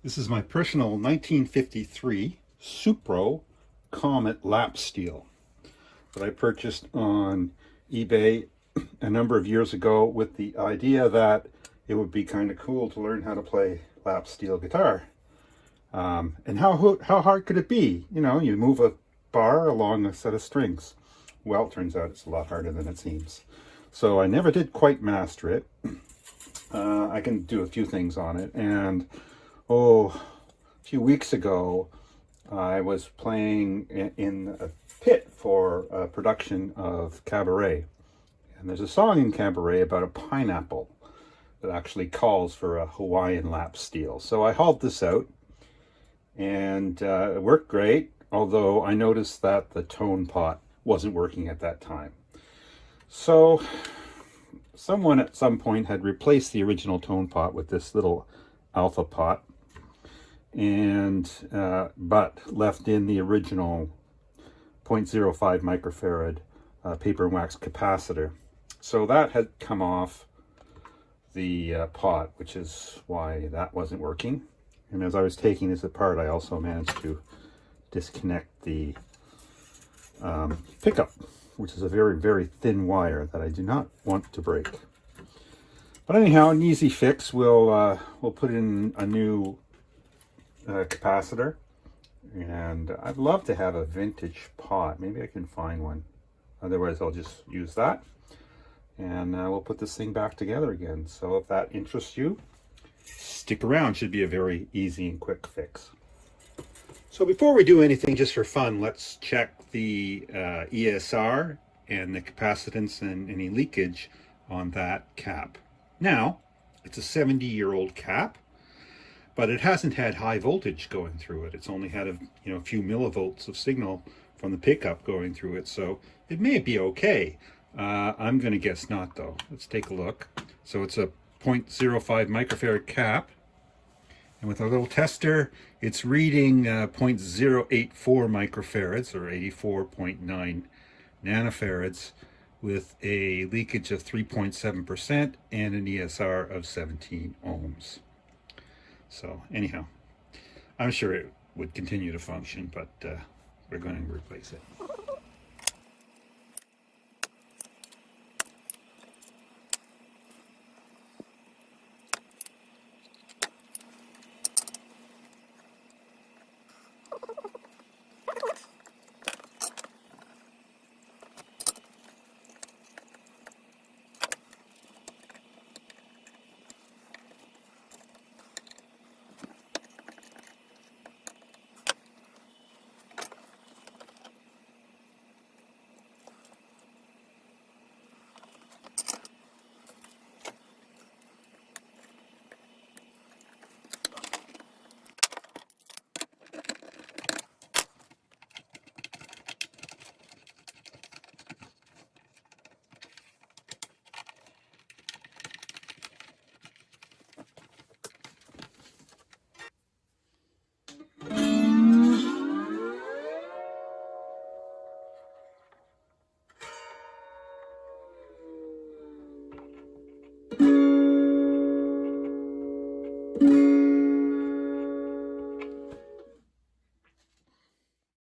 This is my personal 1953 Supro Comet lap steel that I purchased on eBay a number of years ago with the idea that it would be kind of cool to learn how to play lap steel guitar. And how hard could it be? You know, you move a bar along a set of strings. Well, it turns out it's a lot harder than it seems. So I never did quite master it. I can do a few things on it, and a few weeks ago, I was playing in a pit for a production of Cabaret. And there's a song in Cabaret about a pineapple that actually calls for a Hawaiian lap steel. So I hauled this out, and it worked great, although I noticed that the tone pot wasn't working at that time. So someone at some point had replaced the original tone pot with this little alpha pot, and but left in the original 0.05 microfarad paper and wax capacitor. So that had come off the pot, which is why that wasn't working. And as I was taking this apart, I also managed to disconnect the pickup, which is a very, very thin wire that I do not want to break. But anyhow, an easy fix. We'll put in a new capacitor, and I'd love to have a vintage pot. Maybe I can find one. Otherwise, I'll just use that, and we'll put this thing back together again. So if that interests you, stick around. Should be a very easy and quick fix. So before we do anything, just for fun, let's check the ESR and the capacitance and any leakage on that cap. Now, it's a 70-year-old cap, but it hasn't had high voltage going through it. It's only had a few millivolts of signal from the pickup going through it, so it may be okay. I'm going to guess not, though. Let's take a look. So it's a 0.05 microfarad cap, and with a little tester, it's reading 0.084 microfarads, or 84.9 nanofarads, with a leakage of 3.7% and an ESR of 17 ohms. So anyhow, I'm sure it would continue to function, but we're going to replace it.